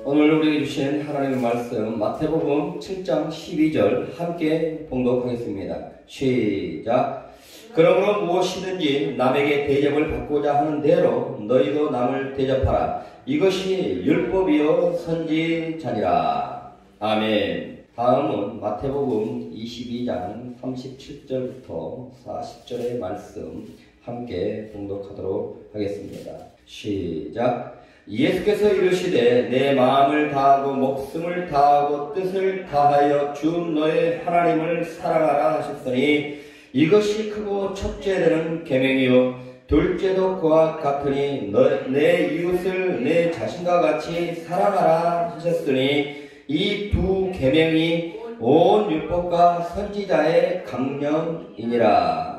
오늘 우리에게 주신 하나님의 말씀 마태복음 7장 12절 함께 봉독하겠습니다. 시작. 그러므로 무엇이든지 남에게 대접을 받고자 하는 대로 너희도 남을 대접하라. 이것이 율법이요 선지자니라. 아멘. 다음은 마태복음 22장 37절부터 40절의 말씀 함께 봉독하도록 하겠습니다. 시작. 예수께서 이르시되 내 마음을 다하고 목숨을 다하고 뜻을 다하여 주 너의 하나님을 사랑하라 하셨으니 이것이 크고 첫째 되는 계명이요 둘째도 그와 같으니 내 이웃을 내 자신과 같이 사랑하라 하셨으니 이 두 계명이 온 율법과 선지자의 강령이니라.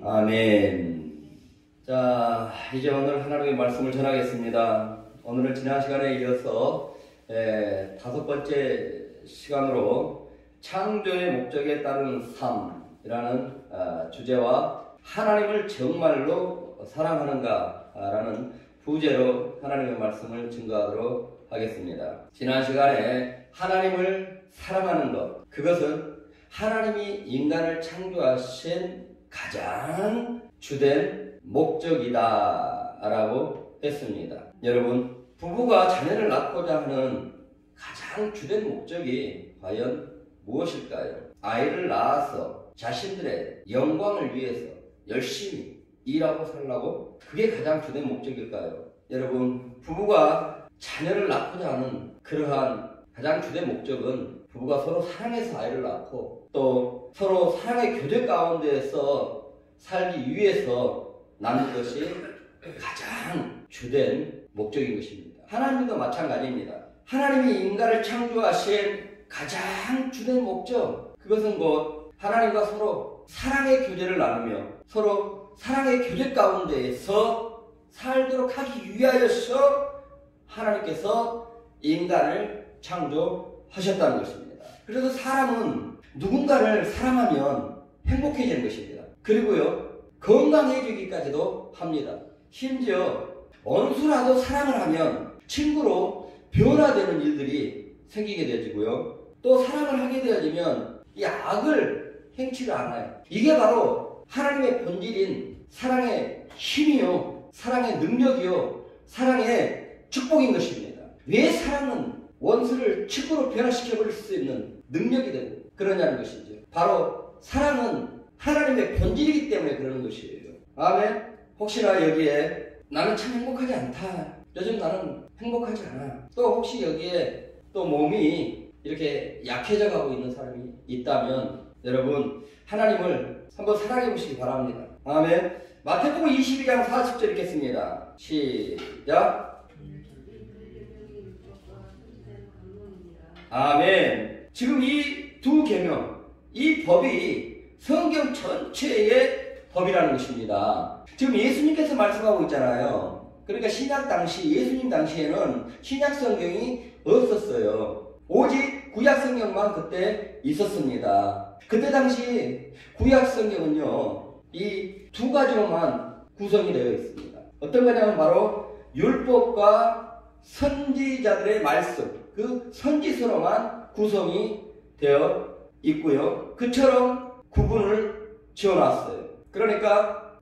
아멘. 자, 이제 오늘 하나님의 말씀을 전하겠습니다. 오늘은 지난 시간에 이어서 5번째 시간으로 창조의 목적에 따른 삶이라는 주제와 하나님을 정말로 사랑하는가라는 부제로 하나님의 말씀을 증거하도록 하겠습니다. 지난 시간에 하나님을 사랑하는 것, 그것은 하나님이 인간을 창조하신 가장 주된 목적이다 라고 했습니다. 여러분, 부부가 자녀를 낳고자 하는 가장 주된 목적이 과연 무엇일까요? 아이를 낳아서 자신들의 영광을 위해서 열심히 일하고 살라고? 그게 가장 주된 목적일까요? 여러분, 부부가 자녀를 낳고자 하는 그러한 가장 주된 목적은 부부가 서로 사랑해서 아이를 낳고 또 서로 사랑의 교제 가운데에서 살기 위해서 낳는 것이 가장 주된 목적인 것입니다. 하나님도 마찬가지입니다. 하나님이 인간을 창조하신 가장 주된 목적, 그것은 곧 하나님과 서로 사랑의 교제를 나누며 서로 사랑의 교제 가운데에서 살도록 하기 위하여서 하나님께서 인간을 창조하셨다는 것입니다. 그래서 사람은 누군가를 사랑하면 행복해지는 것입니다. 그리고요, 건강해지기까지도 합니다. 심지어 원수라도 사랑을 하면 친구로 변화되는 일들이 생기게 되어지고요. 또 사랑을 하게 되어지면 이 악을 행치를 않아요. 이게 바로 하나님의 본질인 사랑의 힘이요, 사랑의 능력이요, 사랑의 축복인 것입니다. 왜 사랑은 원수를 친구로 변화시켜버릴 수 있는 능력이 되는 그러냐는 것이죠. 바로 사랑은 하나님의 본질이기 때문에 그러는 것이에요. 아멘. 혹시나 여기에 나는 참 행복하지 않다, 요즘 나는 행복하지 않아, 또 혹시 여기에 또 몸이 이렇게 약해져 가고 있는 사람이 있다면 여러분, 하나님을 한번 사랑해 보시기 바랍니다. 아멘. 마태복음 22장 40절 읽겠습니다. 시작. 아멘. 지금 이 두 계명, 이 법이 성경 전체의 법이라는 것입니다. 지금 예수님께서 말씀하고 있잖아요. 그러니까 신약 당시, 예수님 당시에는 신약 성경이 없었어요. 오직 구약 성경만 그때 있었습니다. 그때 당시 구약 성경은요, 이 두 가지로만 구성이 되어 있습니다. 어떤 거냐면 바로 율법과 선지자들의 말씀, 그 선지서로만 구성이 되어 있고요. 그처럼 구분을 지어놨어요. 그러니까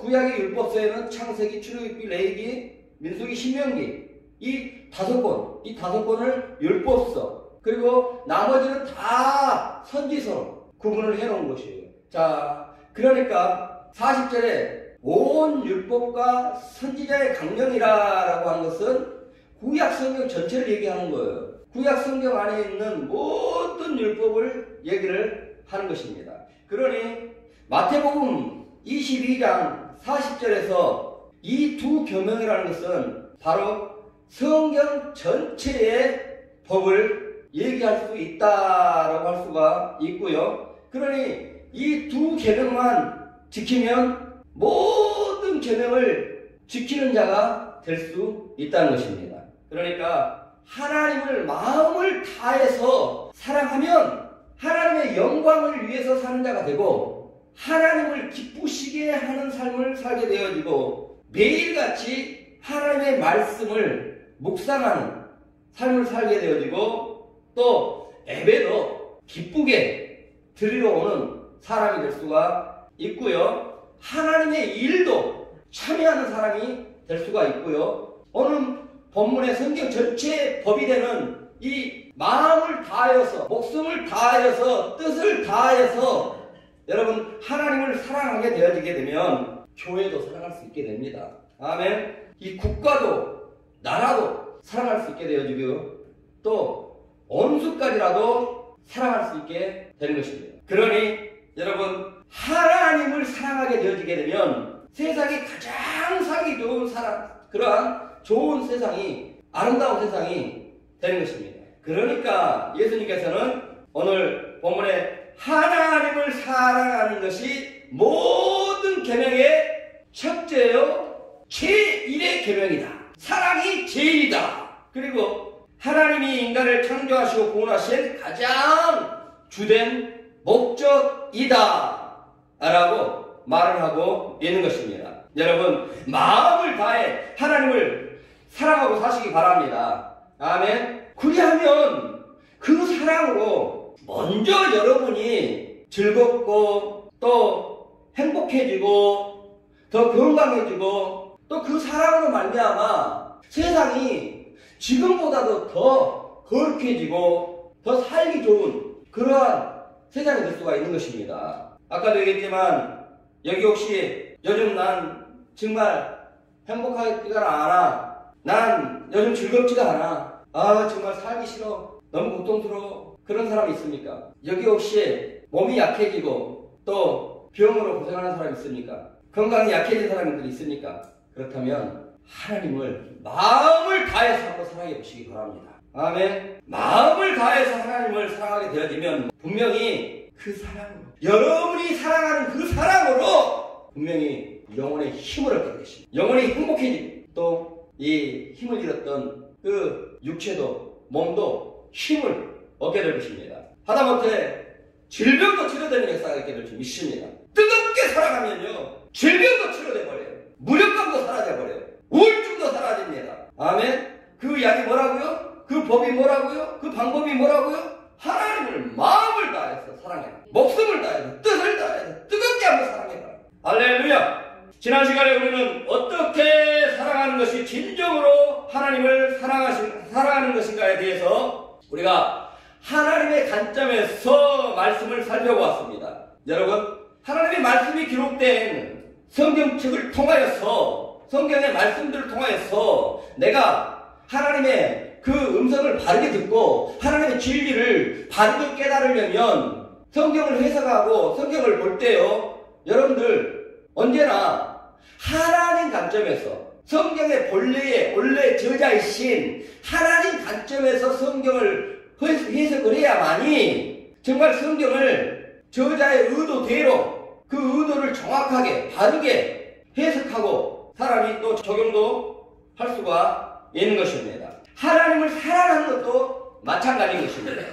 구약의 율법서에는 창세기, 출애굽기, 레위기, 민수기, 신명기, 이 5권, 이 5권을 율법서, 그리고 나머지는 다 선지서로 구분을 해놓은 것이에요. 자, 그러니까 40절에 온 율법과 선지자의 강령이라고 하는 것은 구약 성경 전체를 얘기하는 거예요. 구약 성경 안에 있는 모든 율법을 얘기를 하는 것입니다. 그러니 마태복음 22장 40절에서 이 두 계명이라는 것은 바로 성경 전체의 법을 얘기할 수 있다라고 할 수가 있고요. 그러니 이 두 계명만 지키면 모든 계명을 지키는 자가 될 수 있다는 것입니다. 그러니까 하나님을 마음을 다해서 사랑하면 하나님의 영광을 위해서 사는 자가 되고 하나님을 기쁘시게 하는 삶을 살게 되어지고 매일같이 하나님의 말씀을 묵상하는 삶을 살게 되어지고 또 예배도 기쁘게 드리러 오는 사람이 될 수가 있고요. 하나님의 일도 참여하는 사람이 될 수가 있고요. 오늘 본문의 성경 전체의 법이 되는 이 마음을 다하여서 목숨을 다하여서 뜻을 다하여서 여러분 하나님을 사랑하게 되어지게 되면 교회도 사랑할 수 있게 됩니다. 아멘. 이 국가도 나라도 사랑할 수 있게 되어지고요. 또 원수까지라도 사랑할 수 있게 되는 것입니다. 그러니 여러분 하나님을 사랑하게 되어지게 되면 세상에 가장 살기 좋은 그러한 좋은 세상이 아름다운 세상이 되는 것입니다. 그러니까 예수님께서는 오늘 본문에 하나님을 사랑하는 것이 모든 계명의 첫째요 제1의 계명이다. 사랑이 제일이다. 그리고 하나님이 인간을 창조하시고 구원하신 가장 주된 목적이다 라고 말을 하고 있는 것입니다. 여러분 마음을 다해 하나님을 사랑하고 사시기 바랍니다. 아멘. 그리하면 그 사랑으로 먼저 여러분이 즐겁고 또 행복해지고 더 건강해지고 또 그 사랑으로 말미암아 세상이 지금보다도 더 거룩해지고 더 살기 좋은 그러한 세상이 될 수가 있는 것입니다. 아까도 얘기했지만 여기 혹시 요즘 난 정말 행복하지가 않아. 난 요즘 즐겁지가 않아. 아 정말 살기 싫어. 너무 고통스러워. 그런 사람이 있습니까? 여기 혹시 몸이 약해지고 또 병으로 고생하는 사람이 있습니까? 건강이 약해진 사람들이 있습니까? 그렇다면 하나님을 마음을 다해서 한번 사랑해 보시기 바랍니다. 아멘. 마음을 다해서 하나님을 사랑하게 되어지면 분명히 그 사랑으로 여러분이 사랑하는 그 사랑으로 분명히 영혼의 힘을 얻게 되십니다. 영혼이 행복해지고 또 이 힘을 잃었던 그 육체도 몸도 힘을 얻게 될 것입니다. 하다못해 질병도 치료되는 역사가 있게 될 줄 믿습니다. 뜨겁게 사랑하면요 질병도 치료돼버려요. 무력감도 사라져버려요. 우울증도 사라집니다. 아멘. 그 약이 뭐라고요? 그 법이 뭐라고요? 그 방법이 뭐라고요? 하나님을 마음을 다해서 사랑해라. 목숨을 다해서 뜻을 다해서 뜨겁게 한번 사랑해라. 할렐루야. 지난 시간에 우리는 어떻게 사랑하는 것이 진정으로 하나님을 사랑하는 것인가에 대해서 우리가 하나님의 관점에서 말씀을 살펴보았습니다. 여러분 하나님의 말씀이 기록된 성경책을 통하여서 성경의 말씀들을 통하여서 내가 하나님의 그 음성을 바르게 듣고 하나님의 진리를 바르게 깨달으려면 성경을 해석하고 성경을 볼 때요 여러분들 언제나 하나님 관점에서 성경의 원래 저자이신 하나님 관점에서 성경을 해석을 해야만이 정말 성경을 저자의 의도대로 그 의도를 정확하게 바르게 해석하고 사람이 또 적용도 할 수가 있는 것입니다. 하나님을 사랑하는 것도 마찬가지인 것입니다.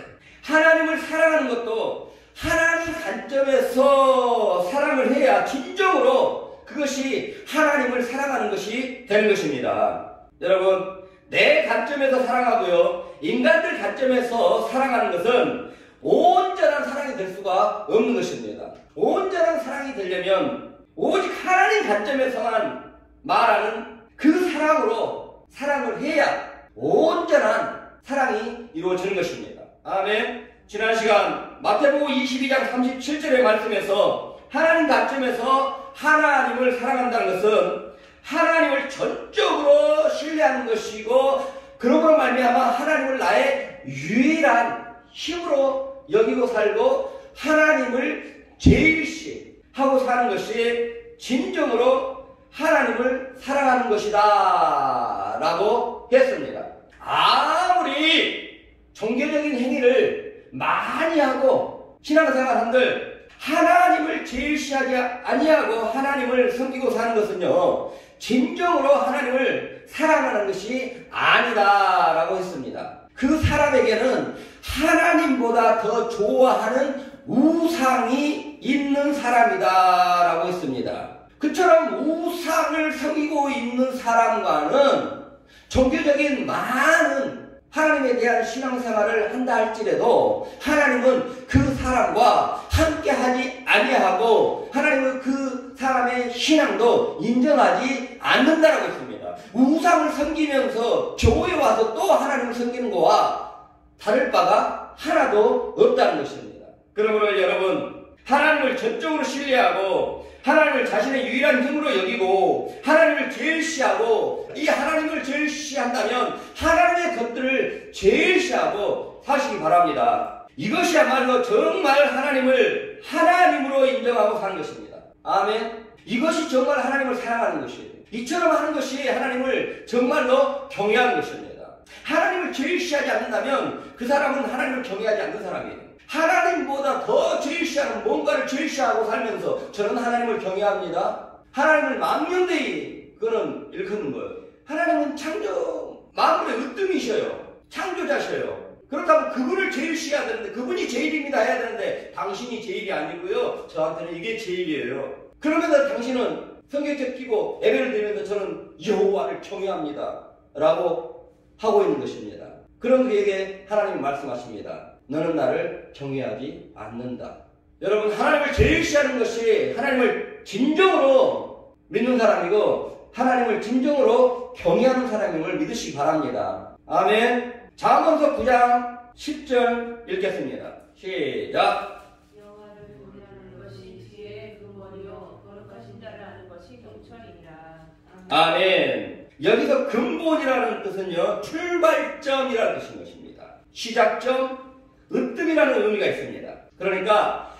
하나님을 사랑하는 것도 하나님 관점에서 사랑을 해야 진정으로 그것이 하나님을 사랑하는 것이 되는 것입니다. 여러분 내 관점에서 사랑하고요 인간들 관점에서 사랑하는 것은 온전한 사랑이 될 수가 없는 것입니다. 온전한 사랑이 되려면 오직 하나님 관점에서만 말하는 그 사랑으로 사랑을 해야 온전한 사랑이 이루어지는 것입니다. 아멘. 지난 시간 마태복음 22장 37절의 말씀에서 하나님 관점에서 하나님을 사랑한다는 것은 하나님을 전적으로 신뢰하는 것이고 그러므로 말미암아 하나님을 나의 유일한 힘으로 여기고 살고 하나님을 제일시하고 사는 것이 진정으로 하나님을 사랑하는 것이다 라고 했습니다. 아무리 종교적인 행위를 많이 하고 신앙생활 한들 하나님을 제일시하지 아니하고 하나님을 섬기고 사는 것은요 진정으로 하나님을 사랑하는 것이 아니다라고 했습니다. 그 사람에게는 하나님보다 더 좋아하는 우상이 있는 사람이다라고 했습니다. 그처럼 우상을 섬기고 있는 사람과는 종교적인 많은 하나님에 대한 신앙생활을 한다 할지라도 하나님은 그 사람과 함께하지 아니하고 하나님은 그 사람의 신앙도 인정하지 않는다라고 했습니다. 우상을 섬기면서 교회에 와서 또 하나님을 섬기는 것과 다를 바가 하나도 없다는 것입니다. 그러므로 여러분, 하나님을 전적으로 신뢰하고 하나님을 자신의 유일한 힘으로 여기고 하나님을 제일시하고 이 하나님을 제일시한다면 하나님의 것들을 제일시하고 사시기 바랍니다. 이것이야말로 정말 하나님을 하나님으로 인정하고 사는 것입니다. 아멘. 이것이 정말 하나님을 사랑하는 것이에요. 이처럼 하는 것이 하나님을 정말로 경외하는 것입니다. 하나님을 제일시하지 않는다면 그 사람은 하나님을 경외하지 않는 사람이에요. 하나님보다 더 제일시하는 뭔가를 제일시하고 살면서 저는 하나님을 경외합니다. 하나님을 망령되이 그거는 일컫는 거예요. 하나님은 창조 만물의 으뜸이셔요. 창조자셔요. 그렇다면 그분을 제일시해야 되는데 그분이 제일입니다 해야 되는데 당신이 제일이 아니고요. 저한테는 이게 제일이에요. 그러면서 당신은 성경책 끼고 예배를 드리면서 저는 여호와를 경외합니다 라고 하고 있는 것입니다. 그런 그에게 하나님이 말씀하십니다. 너는 나를 경외하지 않는다. 여러분, 하나님을 제일시하는 것이 하나님을 진정으로 믿는 사람이고 하나님을 진정으로 경외하는 사람임을 믿으시기 바랍니다. 아멘. 잠언서 9장 10절 읽겠습니다. 시작. 여호와를 경외하는 것이 지혜의 근본이요 거룩하신 자를 아는 것이 경철이니라. 아멘. 여기서 근본이라는 뜻은요, 출발점이라는 뜻인 것입니다. 시작점, 으뜸이라는 의미가 있습니다. 그러니까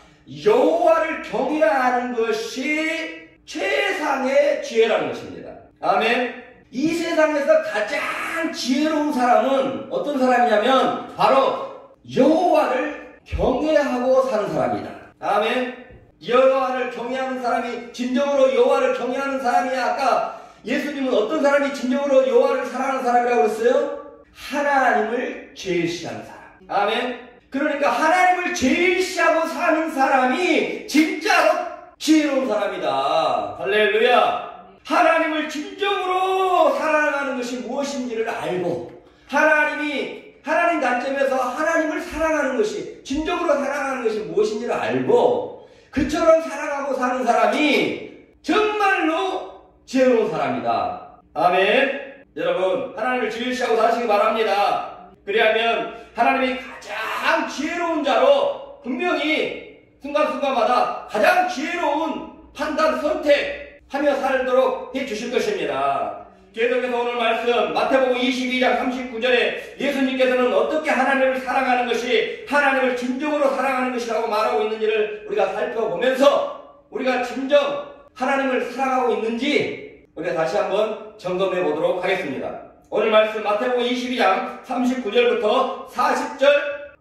여호와를 경외하는 것이 최상의 지혜라는 것입니다. 아멘. 이 세상에서 가장 지혜로운 사람은 어떤 사람이냐면 바로 여호와를 경외하고 사는 사람이다. 아멘. 여호와를 경외하는 사람이 진정으로 여호와를 경외하는 사람이 아까 예수님은 어떤 사람이 진정으로 여호와를 사랑하는 사람이라고 했어요? 하나님을 제일시하는 사람. 아멘. 그러니까 하나님을 제일시하고 사는 사람이 진짜로 지혜로운 사람이다. 할렐루야. 하나님을 진정으로 사랑하는 것이 무엇인지를 알고 하나님 관점에서 하나님을 사랑하는 것이 진정으로 사랑하는 것이 무엇인지를 알고 그처럼 사랑하고 사는 사람이 정말로 지혜로운 사람이다. 아멘. 여러분, 하나님을 제일시하고 사시기 바랍니다. 그리하면 하나님이 가장 지혜로운 자로 분명히 순간순간마다 가장 지혜로운 판단, 선택하며 살도록 해주실 것입니다. 계속해서 오늘 말씀 마태복음 22장 39절에 예수님께서는 어떻게 하나님을 사랑하는 것이 하나님을 진정으로 사랑하는 것이라고 말하고 있는지를 우리가 살펴보면서 우리가 진정 하나님을 사랑하고 있는지 우리가 다시 한번 점검해 보도록 하겠습니다. 오늘 말씀 마태복음 22장 39절부터 40절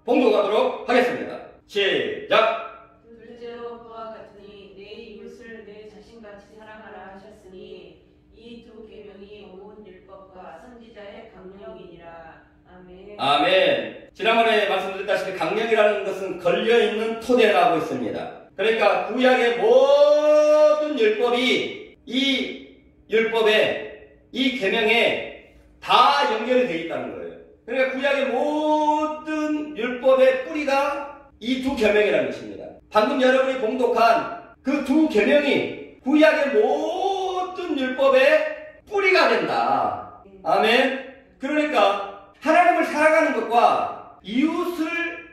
봉독하도록 하겠습니다. 시작! 둘째로 그와 같으니 내 이웃을 내 자신같이 사랑하라 하셨으니 이 두 계명이 온 율법과 선지자의 강령이니라. 아멘. 아멘. 지난번에 말씀드렸다시피 강령이라는 것은 걸려있는 토대라고 했습니다. 그러니까 구약의 모든 율법이 이 율법에 이 계명에 다 연결이 되어 있다는 거예요. 그러니까 구약의 모든 율법의 뿌리가 이 두 계명이라는 것입니다. 방금 여러분이 봉독한 그 두 계명이 구약의 모든 율법의 뿌리가 된다. 아멘. 그러니까 하나님을 사랑하는 것과 이웃을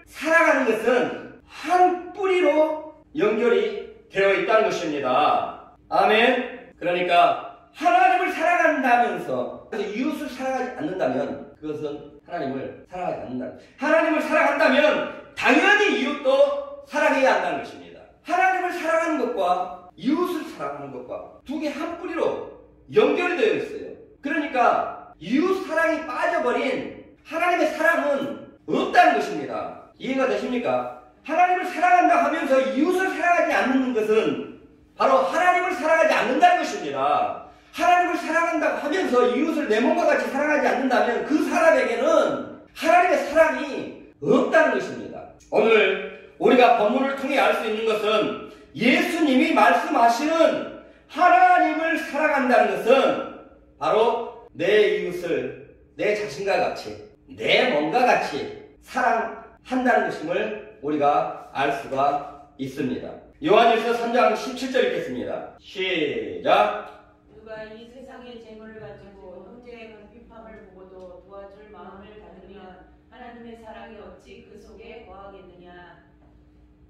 사랑하는 것은 한 뿌리로 연결이 되어 있다는 것입니다. 아멘. 그러니까 하나님을 사랑한다면서 이웃을 사랑하지 않는다면 그것은 하나님을 사랑하지 않는다. 하나님을 사랑한다면 당연히 이웃도 사랑해야 한다는 것입니다. 하나님을 사랑하는 것과 이웃을 사랑하는 것과 두 개 한 뿌리로 연결이 되어 있어요. 그러니까 이웃 사랑이 빠져버린 하나님의 사랑은 없다는 것입니다. 이해가 되십니까? 하나님을 사랑한다 하면서 이웃을 사랑하지 않는 것은 바로 하나님을 사랑하지 않는다는 것입니다. 하나님을 사랑한다고 하면서 이웃을 내 몸과 같이 사랑하지 않는다면 그 사람에게는 하나님의 사랑이 없다는 것입니다. 오늘 우리가 본문을 통해 알 수 있는 것은 예수님이 말씀하시는 하나님을 사랑한다는 것은 바로 내 이웃을 내 자신과 같이 내 몸과 같이 사랑한다는 것임을 우리가 알 수가 있습니다. 요한일서 3장 17절 읽겠습니다. 시작. 누가 이 세상의 재물을 가지고 형제의 궁핍함을 보고도 도와줄 마음을 가지면 하나님의 사랑이 어찌 그 속에 거하겠느냐.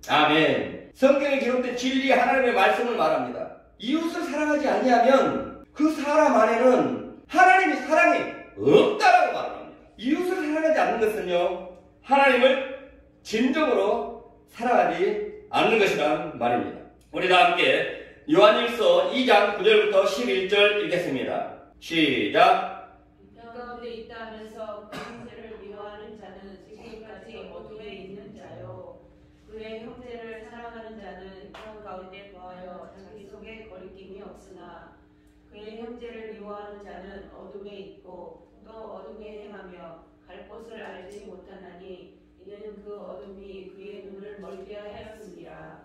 아멘. 성경에 기록된 진리 하나님의 말씀을 말합니다. 이웃을 사랑하지 아니하면 그 사람 안에는 하나님의 사랑이 없다라고 말합니다. 이웃을 사랑하지 않는 것은요, 하나님을 진정으로 사랑하지 않는 것이란 말입니다. 우리 다 함께 요한일서 2장 9절부터 11절 읽겠습니다. 시작. 빛 가운데 있다 하면서 그 형제를 미워하는 자는 지금까지 어둠에 있는 자요. 그의 형제를 사랑하는 자는 형 가운데 거하여 자기 속에 거리낌이 없으나 그의 형제를 미워하는 자는 어둠에 있고 또 어둠에 행하며 갈 곳을 알지 못하나니 이는 그 어둠이 그의 눈을 멀게 하였습니다.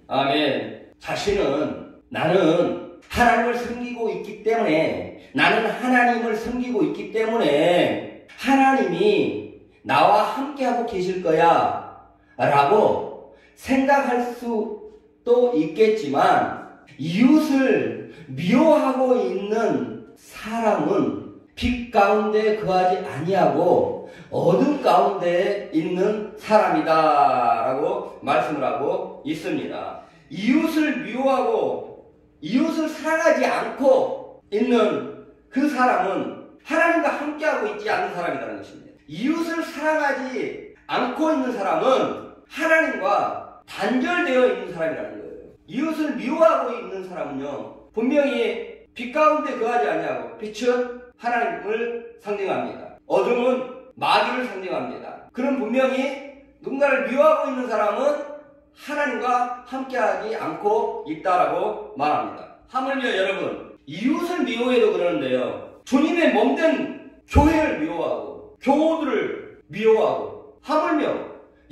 아멘. 아멘. 자신은 나는 하나님을 섬기고 있기 때문에, 나는 하나님을 섬기고 있기 때문에 하나님이 나와 함께하고 계실 거야 라고 생각할 수도 있겠지만, 이웃을 미워하고 있는 사람은 빛 가운데 거하지 아니하고 어둠 가운데 있는 사람이다 라고 말씀을 하고 있습니다. 이웃을 미워하고 이웃을 사랑하지 않고 있는 그 사람은 하나님과 함께하고 있지 않는 사람이라는 것입니다. 이웃을 사랑하지 않고 있는 사람은 하나님과 단절되어 있는 사람이라는 거예요. 이웃을 미워하고 있는 사람은요, 분명히 빛 가운데 거하지 아니하고, 빛은 하나님을 상징합니다. 어둠은 마귀를 상징합니다. 그럼 분명히 누군가를 미워하고 있는 사람은 하나님과 함께하지 않고 있다라고 말합니다. 하물며 여러분, 이웃을 미워해도 그러는데요, 주님의 몸된 교회를 미워하고 교우들을 미워하고, 하물며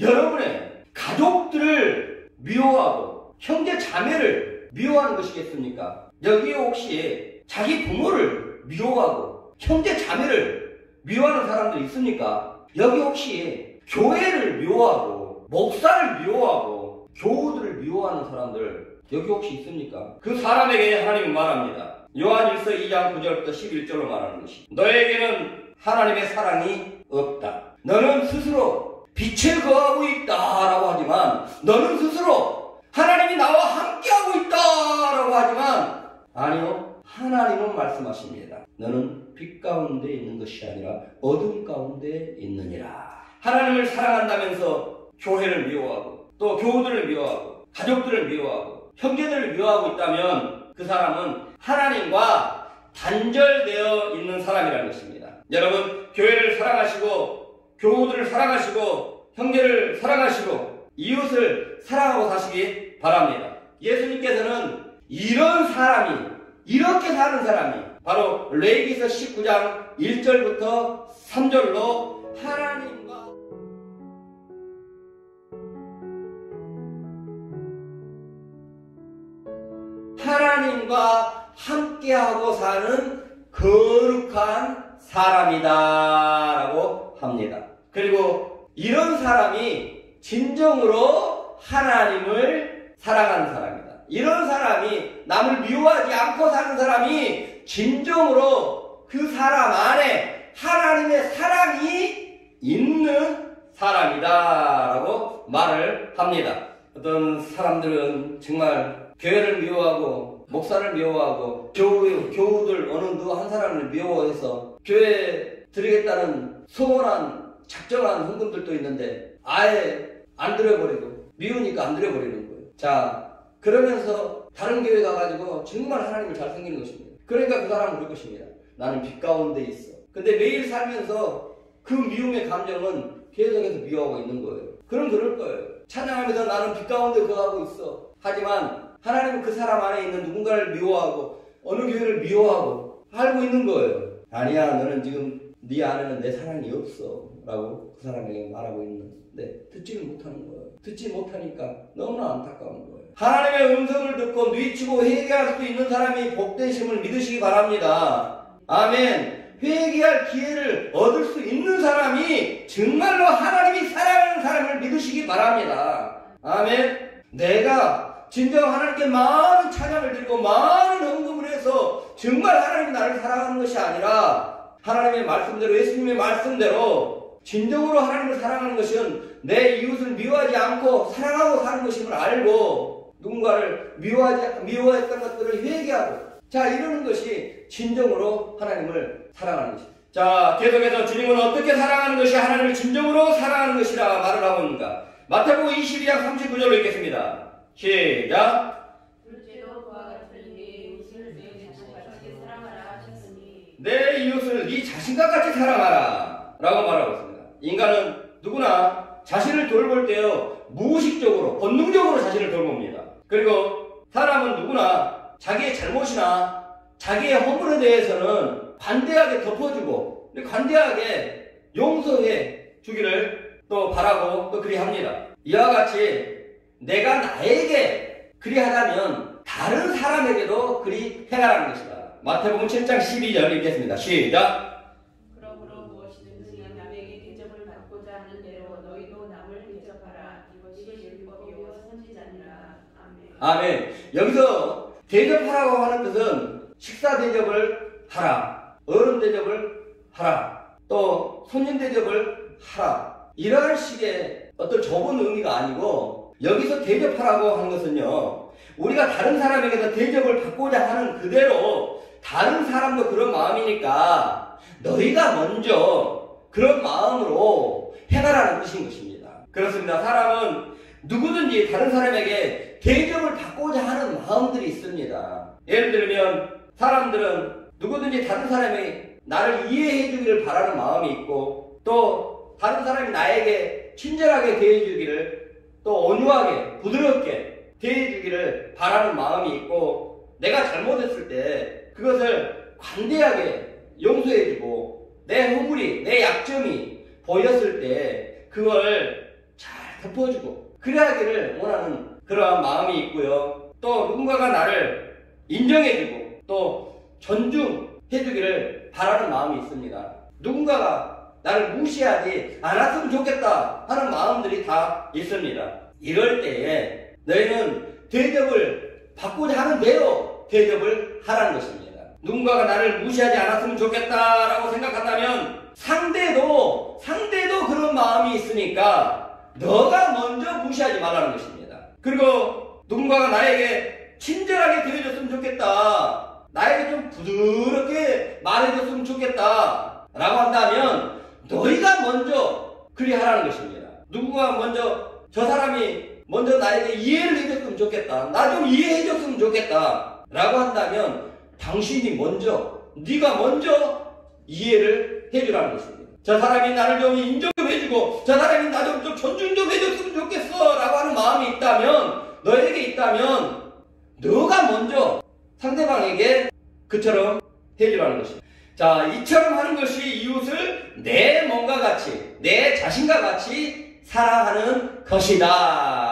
여러분의 가족들을 미워하고 형제 자매를 미워하는 것이겠습니까? 여기에 혹시 자기 부모를 미워하고 형제 자매를 미워하는 사람들 있습니까? 여기 혹시 교회를 미워하고 목사를 미워하고 교우들을 미워하는 사람들 여기 혹시 있습니까? 그 사람에게 하나님은 말합니다. 요한일서 2장 9절부터 11절로 말하는 것이, 너에게는 하나님의 사랑이 없다. 너는 스스로 빛에 거하고 있다라고 하지만, 너는 스스로 하나님이 나와 함께하고 있다라고 하지만, 아니요, 하나님은 말씀하십니다. 너는 빛 가운데 있는 것이 아니라 어둠 가운데 있느니라. 하나님을 사랑한다면서 교회를 미워하고 또 교우들을 미워하고 가족들을 미워하고 형제들을 미워하고 있다면 그 사람은 하나님과 단절되어 있는 사람이라는 것입니다. 여러분, 교회를 사랑하시고 교우들을 사랑하시고 형제를 사랑하시고 이웃을 사랑하고 사시기 바랍니다. 예수님께서는 이런 사람이, 이렇게 사는 사람이 바로 레위기서 19장 1절부터 3절로 하나님과 함께하고 사는 거룩한 사람이다라고 합니다. 그리고 이런 사람이 진정으로 하나님을 사랑하는 사람이다. 이런 사람이, 남을 미워하지 않고 사는 사람이 진정으로 그 사람 안에 하나님의 사랑이 있는 사람이다라고 말을 합니다. 어떤 사람들은 정말 교회를 미워하고 목사를 미워하고 교우들 어느 한 사람을 미워해서 교회에 드리겠다는 소원한 작정한 헌금들도 있는데 아예 안 드려버리고, 미우니까 안 드려버리는 거예요. 자, 그러면서 다른 교회 가가지고 정말 하나님을 잘 섬기는 것입니다. 그러니까 그 사람은 그럴 것입니다. 나는 빛 가운데 있어. 근데 매일 살면서 그 미움의 감정은 계속해서 미워하고 있는 거예요. 그럼 그럴 거예요. 찬양하면서 나는 빛 가운데 거하고 있어. 하지만 하나님은 그 사람 안에 있는 누군가를 미워하고 어느 교회를 미워하고 알고 있는 거예요. 아니야, 너는 지금 네 안에는 내 사랑이 없어 라고 그 사람에게 말하고 있는데 듣지를 못하는 거예요. 듣지 못하니까 너무나 안타까운 거예요. 하나님의 음성을 듣고 뉘치고 회개할 수 있는 사람이 복되심을 믿으시기 바랍니다. 아멘. 회개할 기회를 얻을 수 있는 사람이 정말로 하나님이 사랑하는 사람을 믿으시기 바랍니다. 아멘. 내가 진정 하나님께 많은 찬양을 드리고 많은 헌금을 해서 정말 하나님이 나를 사랑하는 것이 아니라 하나님의 말씀대로, 예수님의 말씀대로 진정으로 하나님을 사랑하는 것은 내 이웃을 미워하지 않고 사랑하고 사는 것임을 알고 누군가를 미워했던 것들을 회개하고 자, 이러는 것이 진정으로 하나님을 사랑하는 것입니다. 자, 계속해서 주님은 어떻게 사랑하는 것이 하나님을 진정으로 사랑하는 것이라 말을 하고 있는가? 마태복음 22장 39절로 읽겠습니다. 시작. 둘째도 그와 같으니 내 이웃을 내 자신같이 사랑하라 하셨으니 내 이웃을 네 자신과 같이 사랑하라 라고 말하고 있습니다. 인간은 누구나 자신을 돌볼 때요 무의식적으로 본능적으로 자신을 돌봅니다. 그리고 사람은 누구나 자기의 잘못이나 자기의 허물에 대해서는 관대하게 덮어주고 관대하게 용서해 주기를 또 바라고 또 그리합니다. 이와 같이 내가 나에게 그리하다면 다른 사람에게도 그리 행하라는 것이다. 마태복음 7장 12절 읽겠습니다. 시작. 그러므로 무엇이든지 남에게 대접을 받고자 하는 대로 너희도 남을 대접하라. 이것이 율법이요 선지자니라. 아멘. 아멘. 여기서 대접하라고 하는 것은 식사 대접을 하라, 어른 대접을 하라, 또 손님 대접을 하라, 이러한 식의 어떤 좁은 의미가 아니고 여기서 대접하라고 하는 것은요 우리가 다른 사람에게서 대접을 받고자 하는 그대로 다른 사람도 그런 마음이니까 너희가 먼저 그런 마음으로 행하라는 뜻인 것입니다. 그렇습니다. 사람은 누구든지 다른 사람에게 대접을 받고자 하는 마음들이 있습니다. 예를 들면 사람들은 누구든지 다른 사람이 나를 이해해 주기를 바라는 마음이 있고 또 다른 사람이 나에게 친절하게 대해 주기를 또 온유하게 부드럽게 대해 주기를 바라는 마음이 있고 내가 잘못했을 때 그것을 관대하게 용서해 주고 내 허물이 내 약점이 보였을 때 그걸 잘 덮어주고 그래야기를 원하는 그러한 마음이 있고요. 또 누군가가 나를 인정해주고 또 존중해주기를 바라는 마음이 있습니다. 누군가가 나를 무시하지 않았으면 좋겠다 하는 마음들이 다 있습니다. 이럴 때에 너희는 대접을 받고자 하는 대로 대접을 하라는 것입니다. 누군가가 나를 무시하지 않았으면 좋겠다라고 생각한다면 상대도 그런 마음이 있으니까 너가 먼저 무시하지 말라는 것입니다. 그리고 누군가가 나에게 친절하게 대해줬으면 좋겠다, 나에게 좀 부드럽게 말해줬으면 좋겠다 라고 한다면 너희가 먼저 그리하라는 것입니다. 누군가 먼저 저 사람이 먼저 나에게 이해를 해줬으면 좋겠다, 나 좀 이해해줬으면 좋겠다 라고 한다면 당신이 먼저, 네가 먼저 이해를 해주라는 것입니다. 저 사람이 나를 좀 인정 좀 해주고 저 사람이 나 좀 존중 좀 해줬으면 좋겠어 라고 하는 마음이 있다면, 너에게 있다면 너가 먼저 상대방에게 그처럼 해주라는 것입니다. 자, 이처럼 하는 것이 이웃을 내 몸과 같이, 내 자신과 같이 사랑하는 것이다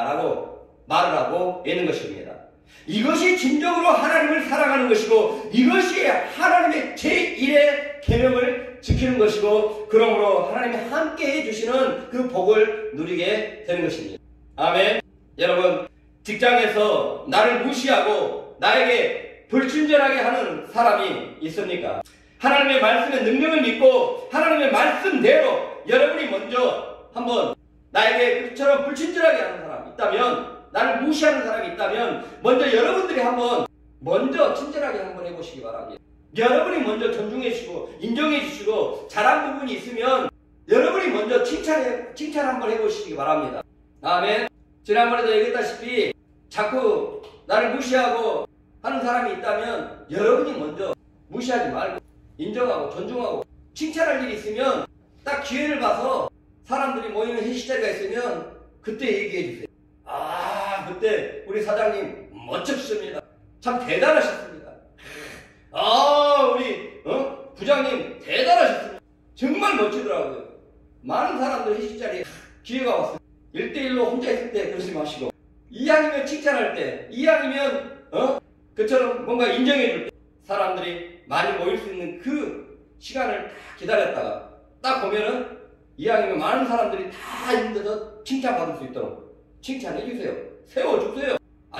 라고 말을 하고 있는 것입니다. 이것이 진정으로 하나님을 사랑하는 것이고 이것이 하나님의 제1의 계명을 지키는 것이고 그러므로 하나님이 함께 해주시는 그 복을 누리게 되는 것입니다. 아멘. 여러분, 직장에서 나를 무시하고 나에게 불친절하게 하는 사람이 있습니까? 하나님의 말씀의 능력을 믿고 하나님의 말씀대로 여러분이 먼저 한번 나에게 그처럼 불친절하게 하는 사람이 있다면, 나를 무시하는 사람이 있다면 먼저 여러분들이 한번 먼저 친절하게 한번 해보시기 바랍니다. 여러분이 먼저 존중해 주시고 인정해 주시고 잘한 부분이 있으면 여러분이 먼저 칭찬 한번 해보시기 바랍니다. 아멘. 지난번에도 얘기했다시피 자꾸 나를 무시하고 하는 사람이 있다면 여러분이 먼저 무시하지 말고 인정하고 존중하고 칭찬할 일이 있으면 딱 기회를 봐서 사람들이 모이는 회식 자리가 있으면 그때 얘기해 주세요. 아, 그때 우리 사장님 멋졌습니다. 참 대단하셨습니다. 아, 우리 부장님 대단하셨습니다. 정말 멋지더라고요. 많은 사람들 회식 자리에 기회가 왔어요. 1대1로 혼자 있을 때 그러지 마시고 이왕이면 칭찬할 때, 이왕이면 그처럼 뭔가 인정해 줄 때 사람들이 많이 모일 수 있는 그 시간을 딱 기다렸다가 딱 보면은 이왕이면 많은 사람들이 다 있는 데서 칭찬받을 수 있도록 칭찬해 주세요. 세워주세요.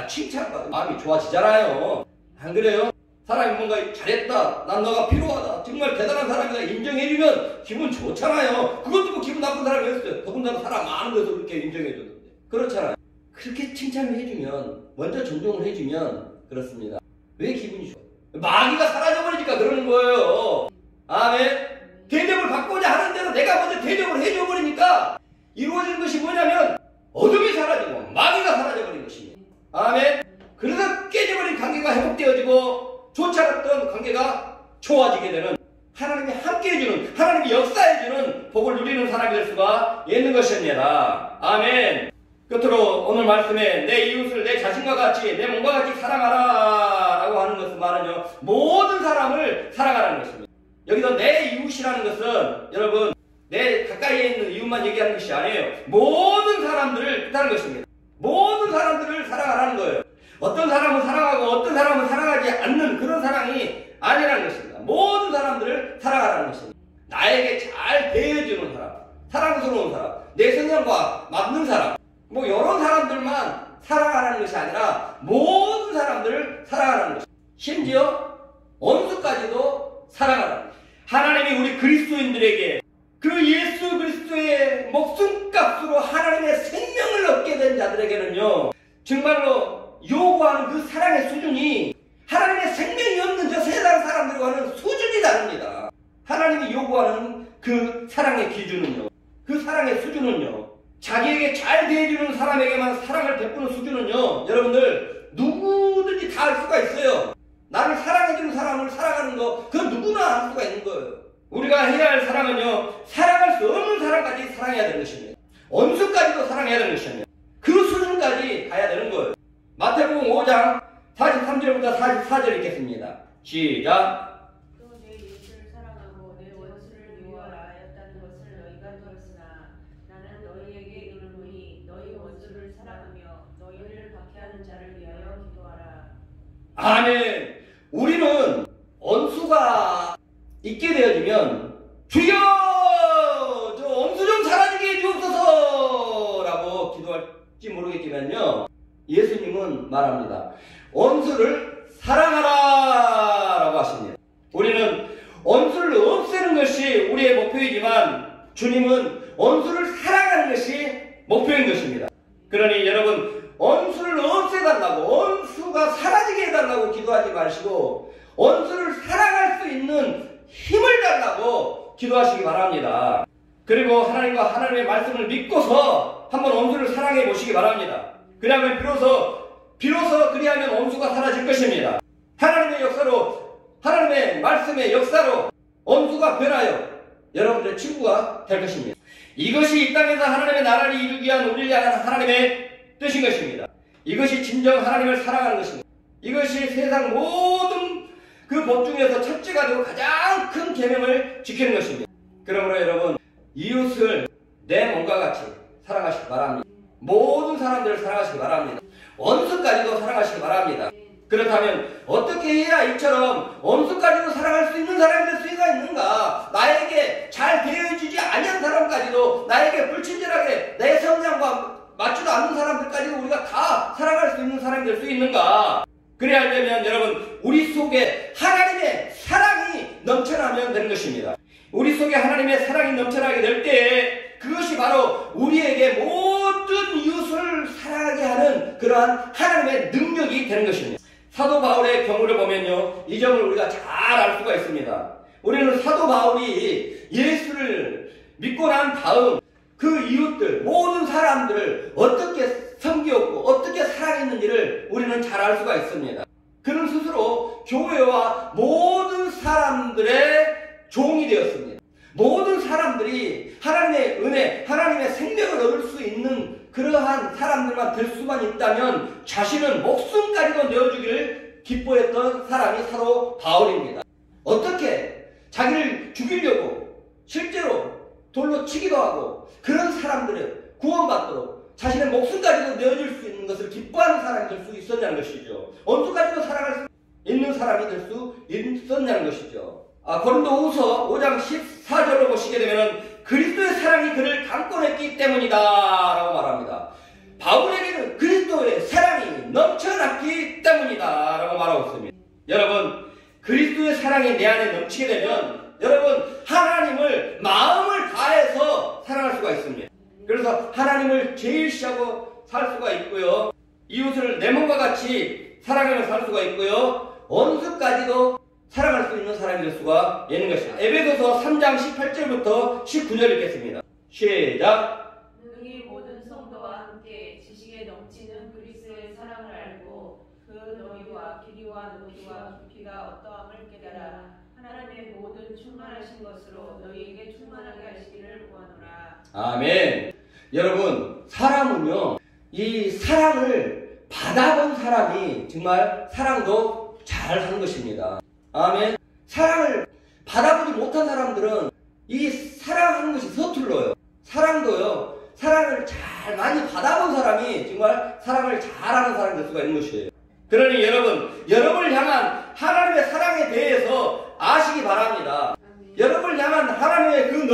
칭찬받으면 마음이 좋아지잖아요. 안 그래요? 사람이 뭔가 잘했다, 난 너가 필요하다, 정말 대단한 사람이다 인정해주면 기분 좋잖아요. 그것도 뭐 기분 나쁜 사람이었어요. 더군다나 사람 많은 데서 그렇게 인정해줬는데. 그렇잖아요. 그렇게 칭찬을 해주면, 먼저 존중을 해주면 그렇습니다. 왜 기분이 좋아요? 마귀가 사라져버리니까 그러는 거예요. 아멘. 대접을 받고자 하는 대로 내가 먼저 대접을 해줘버리니까 이루어진 것이 뭐냐면 어둠이 사라지고 마귀가 사라져버린 것입니다. 아멘. 그래서 깨져버린 관계가 회복되어지고 좋지 않았던 관계가 좋아지게 되는, 하나님이 함께 해주는, 하나님이 역사해주는 복을 누리는 사람이 될 수가 있는 것입니다. 아멘. 끝으로 오늘 말씀에 내 이웃을 내 자신과 같이, 내 몸과 같이 사랑하라 라고 하는 것은 말은요, 모든 사람을 사랑하라는 것입니다. 여기서 내 이웃이라는 것은 여러분 내 가까이에 있는 이웃만 얘기하는 것이 아니에요. 모든 사람들을 뜻하는 것입니다. 모든 사람들을 사랑하라는 거예요. 어떤 사람은 사랑하고 어떤 사람은 사랑하지 않는 그런 사랑이 아니라는 것입니다. 모든 사람들을 사랑하라는 것입니다. 나에게 잘 대해주는 사람, 사랑스러운 사람, 내 성향과 맞는 사람, 뭐 이런 사람들만 사랑하라는 것이 아니라 모든 사람들을 사랑하라는 것입니다. 심지어 원수까지도 사랑하라는 것입니다. 하나님이 우리 그리스도인들에게 그 예수 그리스도의 목숨값으로 하나님의 생명을 얻게 된 자들에게는요, 정말로 요구하는 그 사랑의 수준이 하나님의 생명이 없는 저 세상 사람들과는 수준이 다릅니다. 하나님이 요구하는 그 사랑의 기준은요, 그 사랑의 수준은요, 자기에게 잘 대해주는 사람에게만 사랑을 베푸는 수준은요, 여러분들 누구든지 다 알 수가 있어요. 나를 사랑해주는 사람을 사랑하는 거, 그건 누구나 알 수가 있는 거예요. 우리가 해야 할 사랑은요, 사랑할 수 없는 사람까지 사랑해야 되는 것입니다. 원수까지도 사랑해야 되는 것입니다. 그 수준까지 가야 되는 거예요. 마태복음 5장 43절부터 44절 읽겠습니다. 시작. 또 내 이웃을 사랑하고 내 원수를 미워하라 하였다는 것을 너희가 들었으나 나는 너희에게 이르노니 너희 원수를 사랑하며 너희를 박해하는 자를 위하여 기도하라. 아멘. 우리는 원수가 있게 되어지면 주여 저 원수 좀 사라지게 해주옵소서 라고 기도할지 모르겠지만요, 예수님은 말합니다. 원수를 사랑하라 라고 하십니다. 우리는 원수를 없애는 것이 우리의 목표이지만 주님은 원수를 사랑하는 것이 목표인 것입니다. 그러니 여러분, 원수를 없애달라고, 원수가 사라지게 해달라고 기도하지 마시고 원수를 사랑할 수 있는 힘을 달라고 기도하시기 바랍니다. 그리고 하나님과 하나님의 말씀을 믿고서 한번 원수를 사랑해 보시기 바랍니다. 그러면 비로소 그리하면 원수가 사라질 것입니다. 하나님의 역사로, 하나님의 말씀의 역사로 원수가 변하여 여러분들의 친구가 될 것입니다. 이것이 이 땅에서 하나님의 나라를 이루기 위한 우리를 향한 하나님의 뜻인 것입니다. 이것이 진정 하나님을 사랑하는 것입니다. 이것이 세상 모든 그 법 중에서 첫째가 되고 가장 큰 계명을 지키는 것입니다. 그러므로 여러분, 이웃을 내 몸과 같이 사랑하시기 바랍니다. 모든 사람들을 사랑하시기 바랍니다. 원수까지도 사랑하시기 바랍니다. 그렇다면 어떻게 해야 이처럼 원수까지도 사랑할 수 있는 사람이 될 수가 있는가? 나에게 잘 대해주지 아니한 사람까지도, 나에게 불친절하게 내 성향과 맞지도 않는 사람들까지도 우리가 다 사랑할 수 있는 사람이 될 수 있는가? 그래야 하려면 여러분, 우리 속에 하나님의 사랑이 넘쳐나면 되는 것입니다. 우리 속에 하나님의 사랑이 넘쳐나게 될 때 그것이 바로 우리에게 모든 이웃을 사랑하게 하는 그러한 하나님의 능력이 되는 것입니다. 사도 바울의 경우를 보면요, 이 점을 우리가 잘 알 수가 있습니다. 우리는 사도 바울이 예수를 믿고 난 다음 그 이웃들, 모든 사람들을 어떻게 섬기었고 어떻게 사랑했는지를 우리는 잘 알 수가 있습니다. 그는 스스로 교회와 모든 사람들의 종이 되었습니다. 모든 사람들이 하나님의 은혜, 하나님의 생명을 얻을 수 있는 그러한 사람들만 될 수만 있다면 자신은 목숨까지도 내어주기를 기뻐했던 사람이 사도 바울입니다. 어떻게 자기를 죽이려고 실제로 돌로 치기도 하고 그런 사람들을 구원받도록 자신의 목숨까지도 내어줄 수 있는 것을 기뻐하는 사람이 될 수 있었냐는 것이죠. 원수까지도 사랑할 수 있는 사람이 될 수 있었냐는 것이죠. 고린도후서 5장 14절로 보시게 되면 그리스도의 사랑이 그를 강권했기 때문이다 라고 말합니다. 바울에게는 그리스도의 사랑이 넘쳐났기 때문이다 라고 말하고 있습니다. 여러분, 그리스도의 사랑이 내 안에 넘치게 되면 여러분, 하나님을 마음을 다해서 사랑할 수가 있습니다. 그래서 하나님을 제일시하고 살 수가 있고요, 이웃을 내 몸과 같이 사랑하며 살 수가 있고요, 원수까지도 사랑할 수 있는 사람이 될 수가 있는 것입니다. 에베소서 3장 18절부터 19절 읽겠습니다. 시작. 능히 모든 성도와 함께 지식에 넘치는 그리스도의 사랑을 알고 그 너희와 길이와 높이와 깊이가 어떠함을 깨달아 하나님의 모든 충만하신 것으로 너희에게 충만하게 하시기를 구하노라. 아멘. 여러분, 사람은요, 이 사랑을 받아본 사람이 정말 사랑도 잘 한 것입니다. 아멘. 사랑을 받아보지 못한 사람들은 이 사랑하는 것이 서툴러요. 사랑도요, 사랑을 잘 많이 받아본 사람이 정말 사랑을 잘하는 사람이 될 수가 있는 것이에요. 그러니 여러분, 여러분을 향한 하나님의 사랑에 대해서 아시기 바랍니다. 여러분을 향한 하나님의 그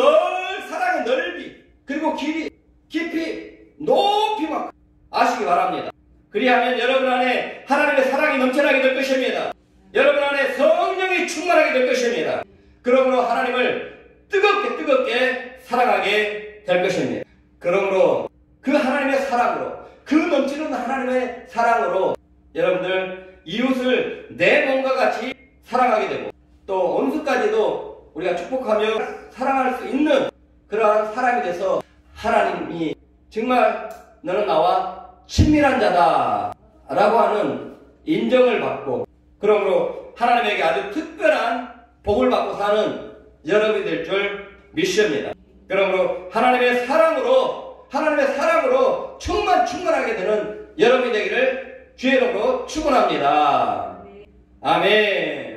사랑의 넓이, 그리고 길이, 깊이, 높이만 아시기 바랍니다. 그리하면 여러분 안에 하나님의 사랑이 넘쳐나게 될 것입니다. 여러분 안에 성령이 충만하게 될 것입니다. 그러므로 하나님을 뜨겁게 사랑하게 될 것입니다. 그러므로 그 하나님의 사랑으로, 그 넘치는 하나님의 사랑으로 여러분들 이웃을 내 몸과 같이 사랑하게 되고, 또 원수까지도 우리가 축복하며 사랑할 수 있는 그러한 사람이 돼서 하나님이 정말 너는 나와 친밀한 자다 라고 하는 인정을 받고, 그러므로 하나님에게 아주 특별한 복을 받고 사는 여러분이 될 줄 믿습니다. 그러므로 하나님의 사랑으로 충만하게 되는 여러분이 되기를 주의 이름으로 축원합니다. 아멘.